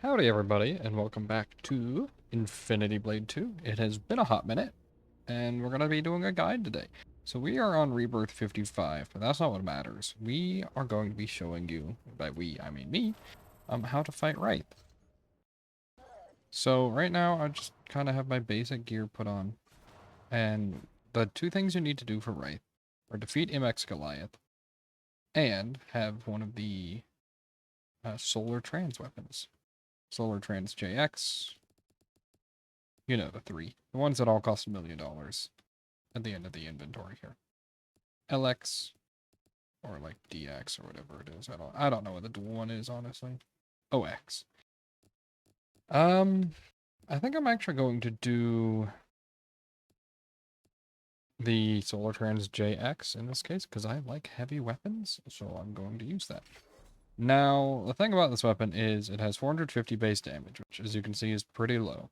Howdy everybody, and welcome back to Infinity Blade 2. It has been a hot minute, and we're going to be doing a guide today. So we are on Rebirth 55, but that's not what matters. We are going to be showing you, by we, I mean me, how to fight Ryth. So right now, I just kind of have my basic gear put on, and the two things you need to do for Ryth are defeat MX-Goliath, and have one of the solar trans weapons. Solar Trans JX. You know the three. The ones that all cost $1 million at the end of the inventory here. LX or like DX or whatever it is. I don't know what the dual one is, honestly. OX. I think I'm actually going to do the Solar Trans JX in this case because I like heavy weapons, so I'm going to use that. Now, the thing about this weapon is it has 450 base damage, which as you can see is pretty low.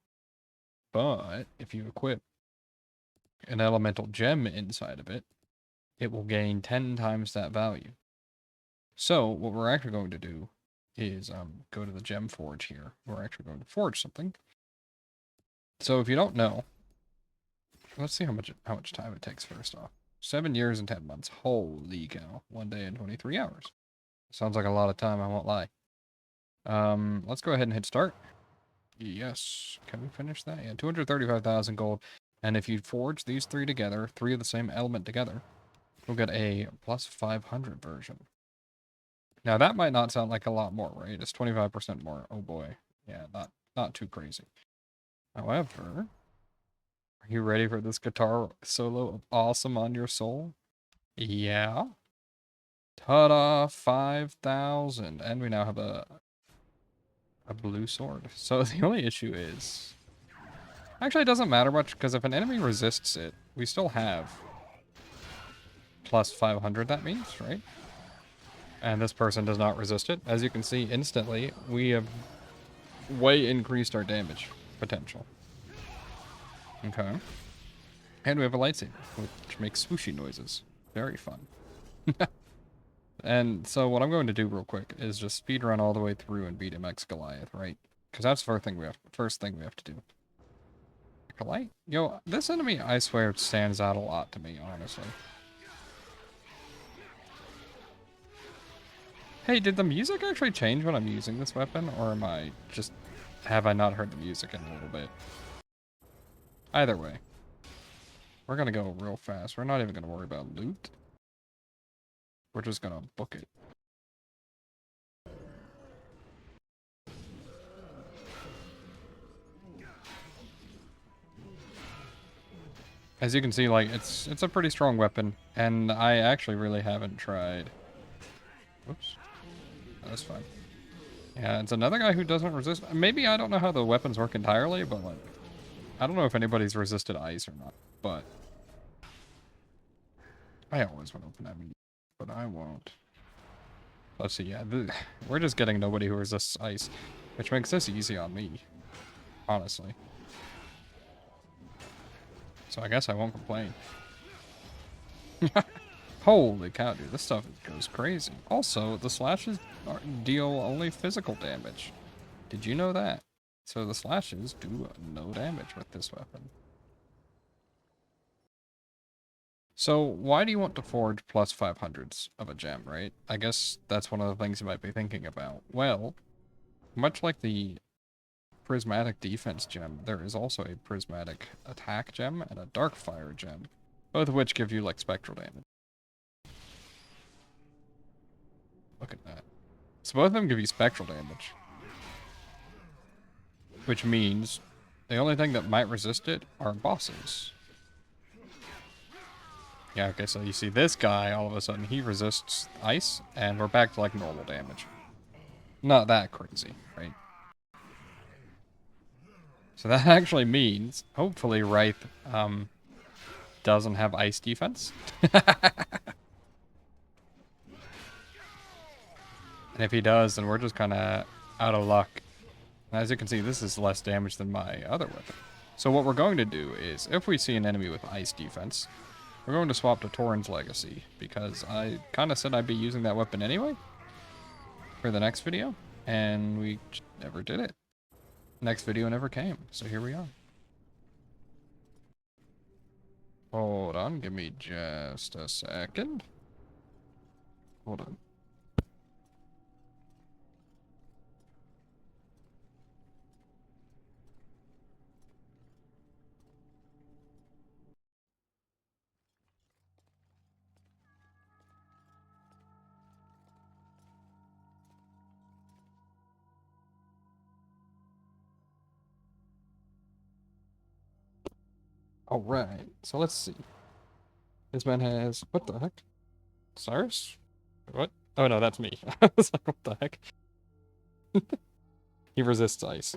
But if you equip an elemental gem inside of it, it will gain 10 times that value. So what we're actually going to do is go to the gem forge here. We're actually going to forge something. So if you don't know, let's see how much time it takes first off. 7 years and 10 months. Holy cow. 1 day and 23 hours. Sounds like a lot of time, I won't lie. Let's go ahead and hit start. Yes. Can we finish that? Yeah, 235,000 gold. And if you forge these three together, three of the same element together, we'll get a plus 500 version. Now that might not sound like a lot more, right? It's 25% more. Oh boy. Yeah, not too crazy. However, are you ready for this guitar solo of Awesome on Your Soul? Yeah. Ta-da! 5,000. And we now have a blue sword. So the only issue is... Actually, it doesn't matter much, because if an enemy resists it, we still have plus 500, that means, right? And this person does not resist it. As you can see, instantly, we have way increased our damage potential. Okay. And we have a lightsaber, which makes swooshy noises. Very fun. And so what I'm going to do real quick is just speedrun all the way through and beat MX-Goliath, right? Because that's the first thing we have to do. Light? Yo, this enemy, I swear, stands out a lot to me, honestly. Hey, did the music actually change when I'm using this weapon? Or have I not heard the music in a little bit? Either way. We're gonna go real fast. We're not even gonna worry about loot. We're just gonna book it. As you can see, like, it's a pretty strong weapon, and I actually really haven't tried. Whoops. That's fine. Yeah, it's another guy who doesn't resist. Maybe I don't know how the weapons work entirely, but, like, I don't know if anybody's resisted ice or not, but I always want to open that meat, but I won't. Let's see, yeah, we're just getting nobody who resists ice, which makes this easy on me, honestly. So I guess I won't complain. Holy cow, dude, this stuff goes crazy. Also, the slashes deal only physical damage. Did you know that? So the slashes do no damage with this weapon. So why do you want to forge plus 500s of a gem, right? I guess that's one of the things you might be thinking about. Well, much like the prismatic defense gem, there is also a prismatic attack gem and a dark fire gem, both of which give you like spectral damage. Look at that. So both of them give you spectral damage, which means the only thing that might resist it are bosses. Yeah, okay, so you see this guy, all of a sudden he resists ice, and we're back to like normal damage. Not that crazy, right? So that actually means, hopefully, Ryth doesn't have ice defense. And if he does, then we're just kind of out of luck. As you can see, this is less damage than my other weapon. So what we're going to do is, if we see an enemy with ice defense, we're going to swap to Torrens Legacy, because I kind of said I'd be using that weapon anyway for the next video, and we never did it. next video never came, so here we are. Hold on, give me just a second. Hold on. Alright, so let's see. This man has... What the heck? Cyrus? What? Oh no, that's me. I was like, what the heck? He resists ice.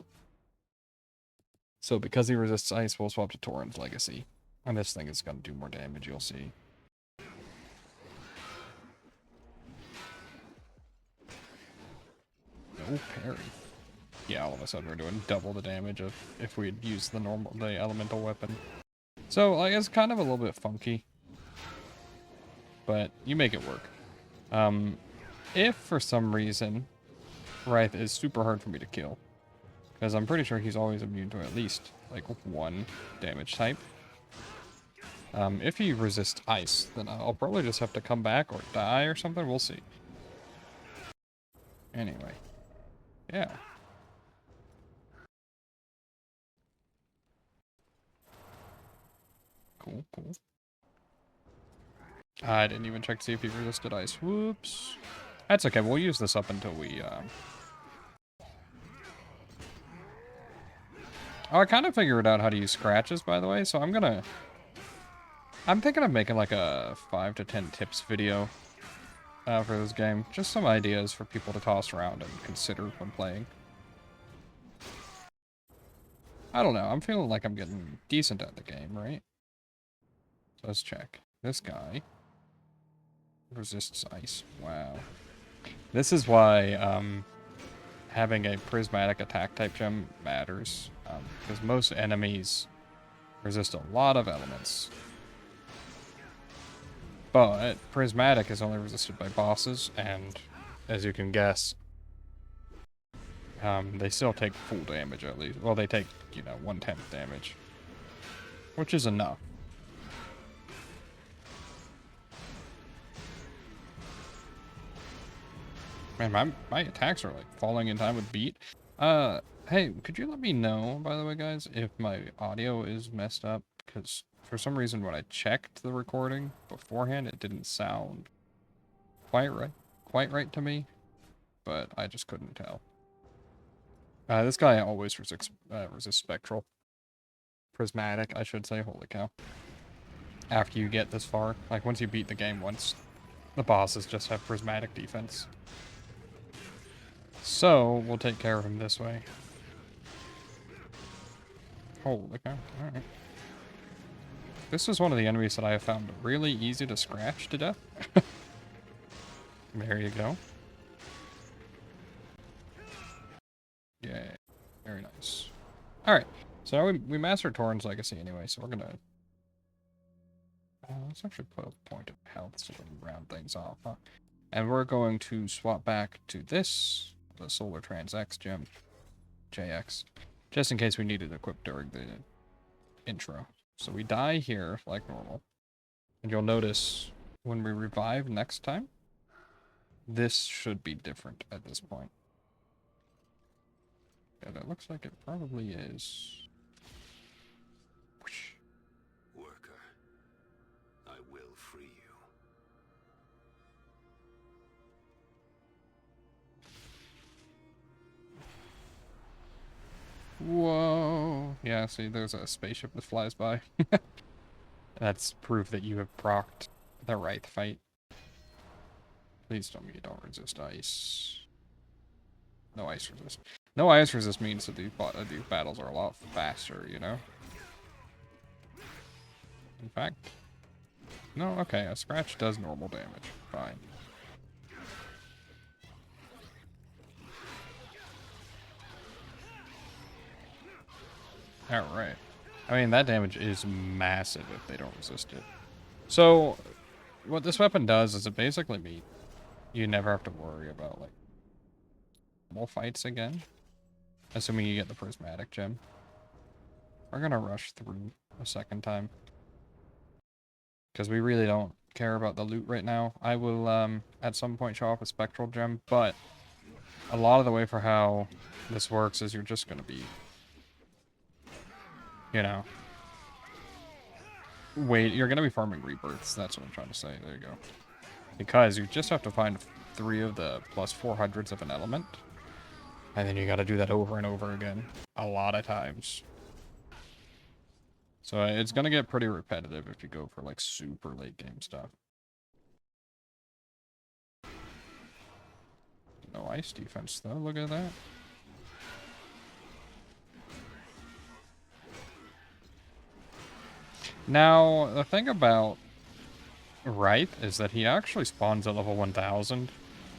So because he resists ice, we'll swap to Tauren's Legacy. And this thing is going to do more damage, you'll see. No parry. Yeah, all of a sudden we're doing double the damage of if we'd used the elemental weapon. So, like, it's kind of a little bit funky. But you make it work. If for some reason Ryth is super hard for me to kill, because I'm pretty sure he's always immune to at least like one damage type. If he resists ice, then I'll probably just have to come back or die or something. We'll see. Anyway, yeah. Cool, cool. I didn't even check to see if he resisted ice. Whoops. That's okay. We'll use this up until we, Oh, I kind of figured out how to use scratches, by the way, so I'm thinking of making like a 5 to 10 tips video for this game. Just some ideas for people to toss around and consider when playing. I don't know. I'm feeling like I'm getting decent at the game, right? So let's check. This guy resists ice. Wow. This is why having a prismatic attack type gem matters. Because most enemies resist a lot of elements. But prismatic is only resisted by bosses, and as you can guess, they still take full damage at least. Well, they take, 1/10 damage, which is enough. Man, my attacks are like falling in time with beat. Hey, could you let me know, by the way, guys, if my audio is messed up? Because for some reason, when I checked the recording beforehand, it didn't sound quite right to me, but I just couldn't tell. This guy always resists spectral. Prismatic, I should say. Holy cow. After you get this far, like once you beat the game once, the bosses just have prismatic defense. So, we'll take care of him this way. Holy cow. Alright. This is one of the enemies that I have found really easy to scratch to death. There you go. Yeah, very nice. Alright, so now we mastered Tauren's Legacy anyway, so we're gonna... let's actually put a point of health so we can round things off, huh? And we're going to swap back to this, the Solar Trans X gem, JX, just in case we need it equipped during the intro. So we die here like normal, and you'll notice when we revive next time, this should be different at this point. Yeah, that looks like it probably is. Worker, I will free you. Whoa. Yeah, see, there's a spaceship that flies by. That's proof that you have procced the Ryth fight. Please tell me you don't resist ice. No ice resist. No ice resist means that these battles are a lot faster, you know? In fact... No, okay, a scratch does normal damage. Fine. Alright. I mean, that damage is massive if they don't resist it. So, what this weapon does is it basically means you never have to worry about, like, normal fights again. Assuming you get the prismatic gem. We're gonna rush through a second time. Because we really don't care about the loot right now. I will, at some point show off a spectral gem, but a lot of the way for how this works is you're just gonna be, you know, you're gonna be farming rebirths. That's what I'm trying to say. There you go. Because you just have to find 3 of the plus 400s of an element. And then you gotta do that over and over again. A lot of times. So it's gonna get pretty repetitive if you go for like super late game stuff. No ice defense though, look at that. Now, the thing about Ryth is that he actually spawns at level 1000.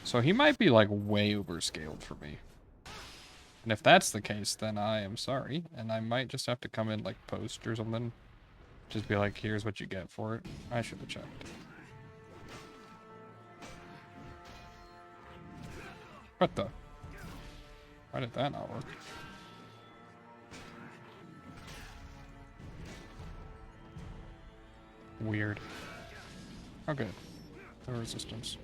So he might be like way overscaled for me. And if that's the case, then I am sorry. And I might just have to come in like post or something. Just be like, here's what you get for it. I should have checked. What the? Why did that not work? Weird. Okay. No resistance.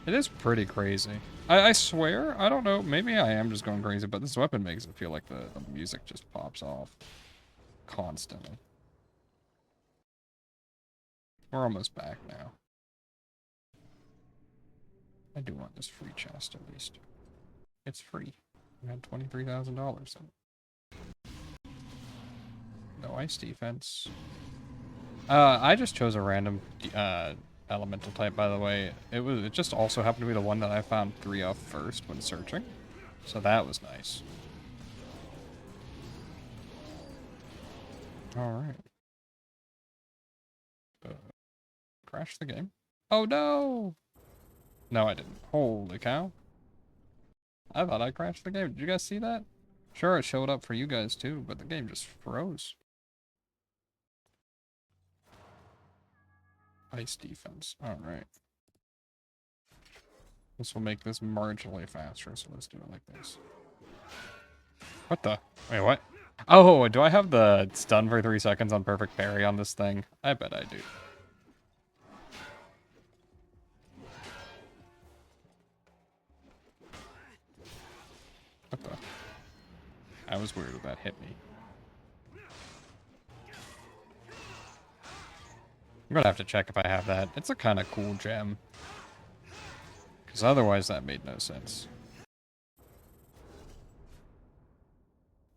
It is pretty crazy. I swear, I don't know, maybe I am just going crazy, but this weapon makes it feel like the music just pops off constantly. We're almost back now. I do want this free chest at least. It's free. I had $23,000 in it. No ice defense. I just chose a random elemental type, by the way. It just also happened to be the one that I found 3 of first when searching. So that was nice. Alright. Crash the game. Oh no! No, I didn't. Holy cow. I thought I crashed the game. Did you guys see that? Sure, it showed up for you guys too, but the game just froze. Ice defense. Alright. This will make this marginally faster, so let's do it like this. What the? Wait, what? Oh, do I have the stun for 3 seconds on perfect parry on this thing? I bet I do. What the? That was weird that hit me. I'm gonna have to check if I have that. It's a kind of cool gem. Because otherwise that made no sense.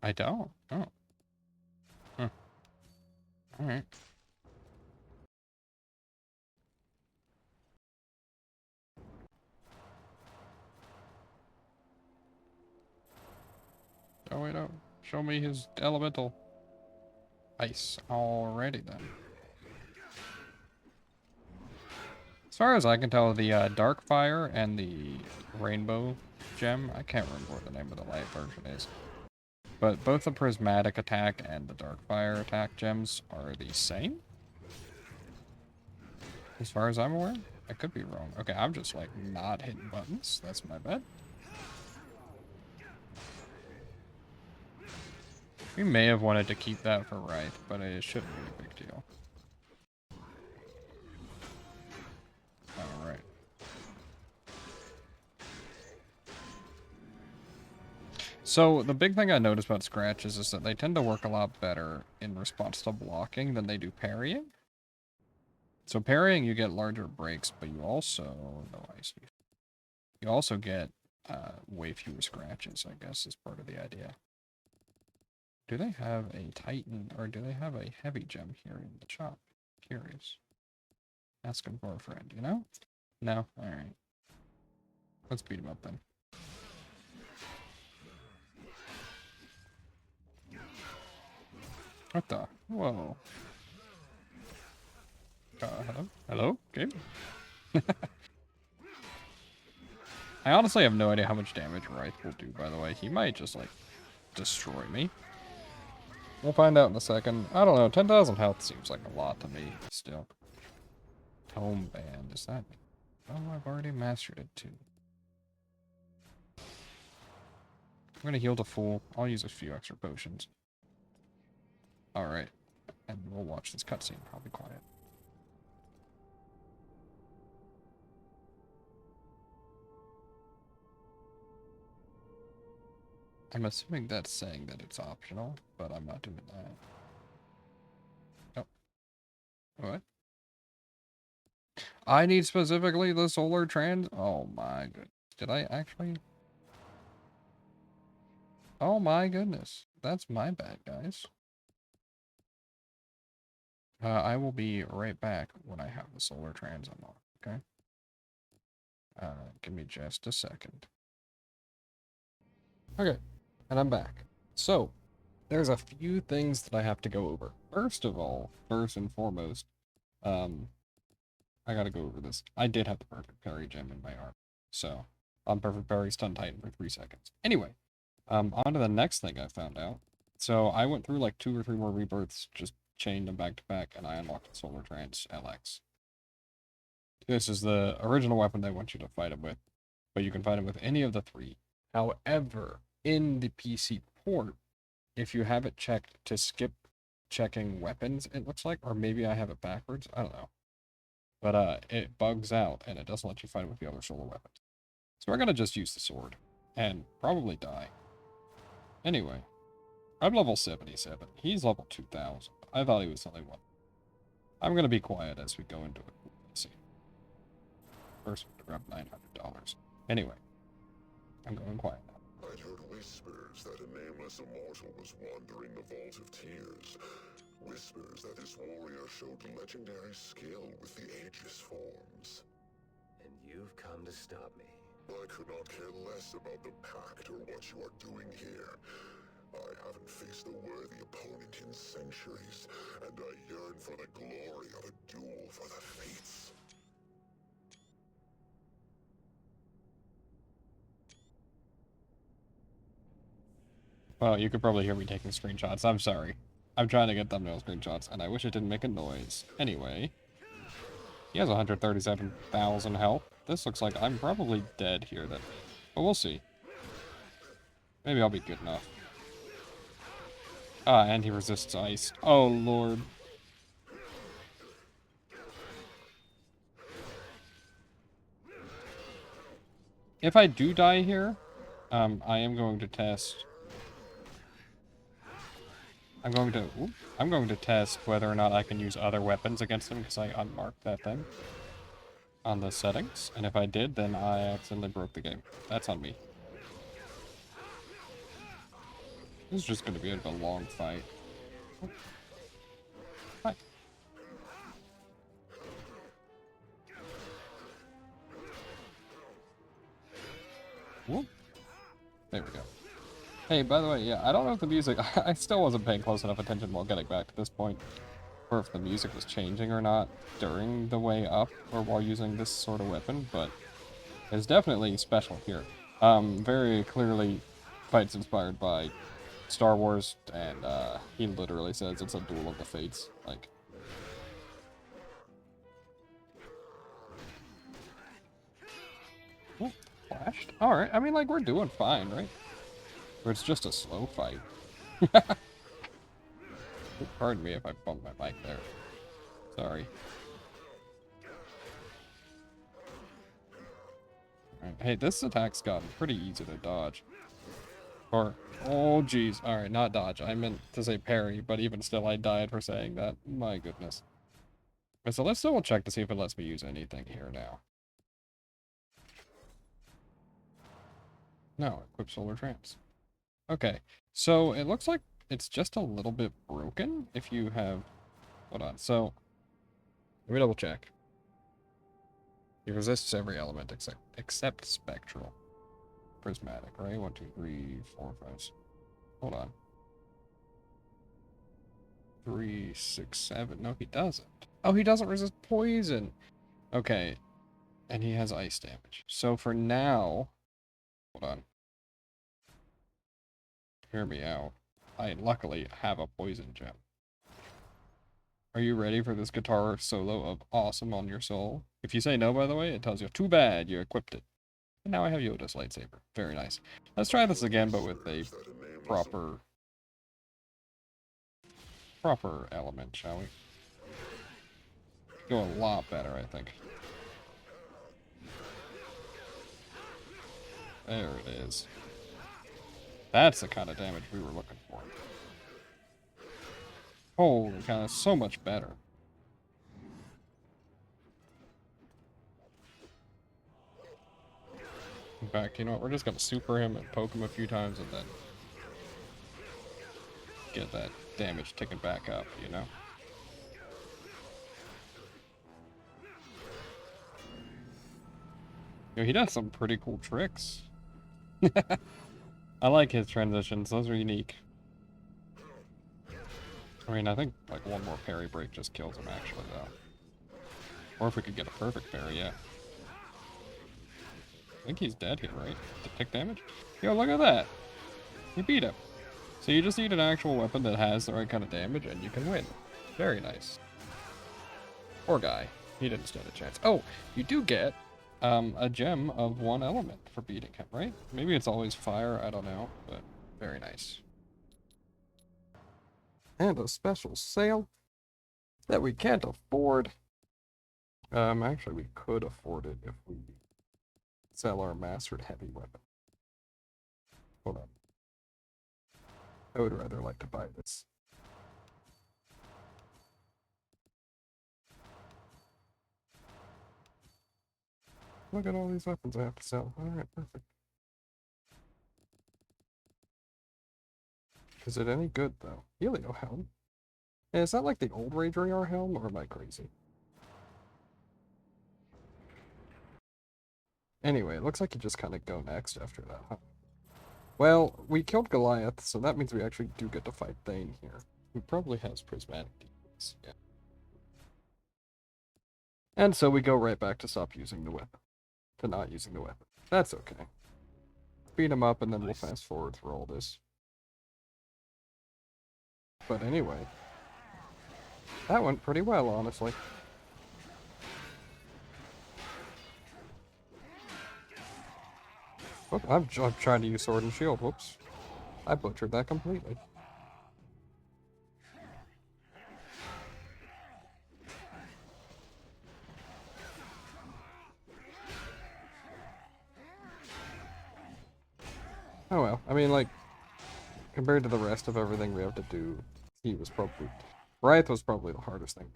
I don't. Oh. Huh. Alright. Oh wait, oh. Show me his elemental. Ice. Alrighty then. As far as I can tell, the Dark Fire and the Rainbow Gem, I can't remember what the name of the light version is, but both the Prismatic attack and the Dark Fire attack gems are the same? As far as I'm aware? I could be wrong. Okay, I'm just like not hitting buttons. That's my bad. We may have wanted to keep that for Ryth, but it shouldn't be a big deal. Alright. So, the big thing I noticed about scratches is that they tend to work a lot better in response to blocking than they do parrying. So parrying, you get larger breaks, but you also... No, I see. You also get way fewer scratches, I guess, is part of the idea. Do they have a Titan, or do they have a heavy gem here in the shop? Curious. Asking for a friend, you know? No? Alright. Let's beat him up then. What the? Whoa. Hello? Hello? Game? I honestly have no idea how much damage Ryth will do, by the way. He might just, like, destroy me. We'll find out in a second. I don't know. 10,000 health seems like a lot to me, still. Tome band. Is that... Oh, I've already mastered it, too. I'm gonna heal to full. I'll use a few extra potions. Alright. And we'll watch this cutscene. I'll be quiet. I'm assuming that's saying that it's optional, but I'm not doing that. Oh. What? I need specifically the solar trans. Oh my goodness. Did I actually? Oh my goodness. That's my bad, guys. I will be right back when I have the solar trans unlocked, okay? Give me just a second. Okay, and I'm back. So, there's a few things that I have to go over. First of all, first and foremost, I gotta go over this. I did have the perfect parry gem in my arm, so on perfect parry stun titan for 3 seconds. Anyway, on to the next thing I found out. So I went through like 2 or 3 more rebirths, just chained them back to back, and I unlocked the Solar Trans LX. This is the original weapon they want you to fight him with, but you can fight him with any of the 3. However, in the PC port, if you have it checked to skip checking weapons, it looks like, or maybe I have it backwards, I don't know. But it bugs out, and it doesn't let you fight it with the other solar weapons. So we're gonna just use the sword, and probably die. Anyway, I'm level 77. He's level 2000. I thought he was only 1. I'm gonna be quiet as we go into it. Let's see. First, we grab $900. Anyway, I'm going quiet now. I'd heard whispers that a nameless immortal was wandering the Vault of Tears. Whispers that this warrior showed legendary skill with the Aegis forms. And you've come to stop me. I could not care less about the pact or what you are doing here. I haven't faced a worthy opponent in centuries, and I yearn for the glory of a duel for the fates. Well, you could probably hear me taking screenshots. I'm sorry. I'm trying to get thumbnail screenshots, and I wish it didn't make a noise. Anyway, he has 137,000 health. This looks like I'm probably dead here then. But we'll see. Maybe I'll be good enough. Ah, and he resists ice. Oh, Lord. If I do die here, I am going to test... I'm going to test whether or not I can use other weapons against him, because I unmarked that thing on the settings. And if I did, then I accidentally broke the game. That's on me. This is just going to be a long fight. Hi. Whoop. There we go. Hey, by the way, yeah, I don't know if the music... I still wasn't paying close enough attention while getting back to this point, or if the music was changing or not during the way up, or while using this sort of weapon, but it's definitely special here. Very clearly, fight's inspired by Star Wars, and he literally says it's a duel of the fates, like... Oh, flashed? Alright, I mean, like, we're doing fine, right? Or it's just a slow fight. Pardon me if I bumped my mic there. Sorry. Right. Hey, this attack's gotten pretty easy to dodge. Or, oh jeez. Alright, not dodge. I meant to say parry, but even still I died for saying that. My goodness. Okay, so let's double check to see if it lets me use anything here now. No, equip solar trance. Okay, so it looks like it's just a little bit broken if you have... Hold on, so... Let me double check. He resists every element except spectral. Prismatic, right? 1, 2, 3, 4, 5... Hold on. 3, 6, 7... No, he doesn't. Oh, he doesn't resist poison! Okay. And he has ice damage. So for now... Hold on. Hear me out. I luckily have a poison gem. Are you ready for this guitar solo of Awesome on Your Soul? If you say no, by the way, it tells you, too bad, you equipped it. And now I have Yoda's lightsaber. Very nice. Let's try this again, but with a proper element, shall we? Go a lot better, I think. There it is. That's the kind of damage we were looking for. Holy cow, that's so much better. In fact, you know what? We're just gonna super him and poke him a few times and then get that damage ticking back up, you know? Yo, he does some pretty cool tricks. I like his transitions, those are unique. I mean, I think like one more parry break just kills him actually, though. Or if we could get a perfect parry, yeah. I think he's dead here, right? To take damage? Yo, look at that! You beat him. So you just need an actual weapon that has the right kind of damage and you can win. Very nice. Poor guy. He didn't stand a chance. Oh, you do get a gem of one element for beating him, right? Maybe it's always fire, I don't know, but very nice. And a special sale that we can't afford. Actually, we could afford it if we sell our mastered heavy weapon. Hold on. I would rather like to buy this. Look at all these weapons I have to sell. Alright, perfect. Is it any good, though? Helio helm? Hey, is that like the old Rage Radar helm, or am I crazy? Anyway, it looks like you just kind of go next after that, huh? Well, we killed Goliath, so that means we actually do get to fight Thane here. Who probably has prismatic demons, yeah. And so we go right back to stop using the weapon. To not using the weapon. That's okay. Beat him up and then we'll fast forward through all this. But anyway, that went pretty well, honestly. Oh, I'm trying to use sword and shield. Whoops. I butchered that completely. Oh well, I mean, like, compared to the rest of everything we have to do, he was probably... Ryth was probably the hardest thing.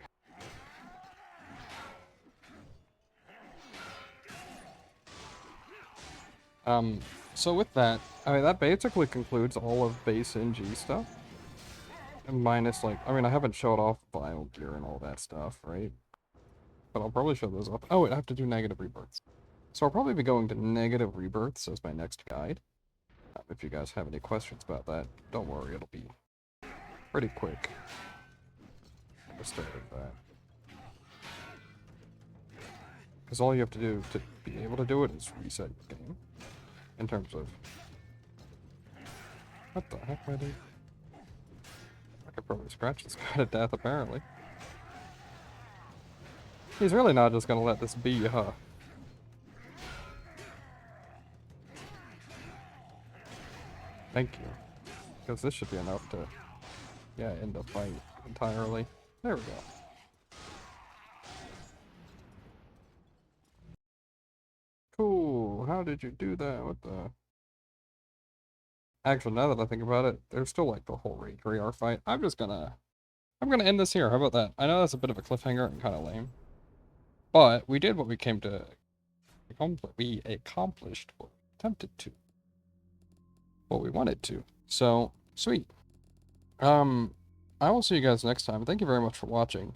So with that, I mean, that basically concludes all of base NG stuff. Minus, like, I mean, I haven't showed off vial gear and all that stuff, right? But I'll probably show those off. Oh, wait, I have to do negative rebirths. So I'll probably be going to negative rebirths as my next guide. If you guys have any questions about that, don't worry, it'll be pretty quick. I'll start with that. Because all you have to do to be able to do it is reset your game. In terms of... What the heck am I doing? I could probably scratch this guy to death, apparently. He's really not just gonna let this be, huh? Thank you. Because this should be enough to, yeah, end the fight entirely. There we go. Cool. How did you do that? What the... Actually, now that I think about it, there's still like the whole Rage Radar fight. I'm gonna end this here. How about that? I know that's a bit of a cliffhanger and kind of lame. But we did what we came to accomplish. We accomplished what we attempted to. What we wanted to. So, sweet. I will see you guys next time. Thank you very much for watching.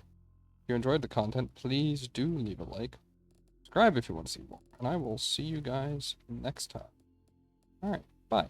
If you enjoyed the content, please do leave a like. Subscribe if you want to see more. And I will see you guys next time. Alright, bye.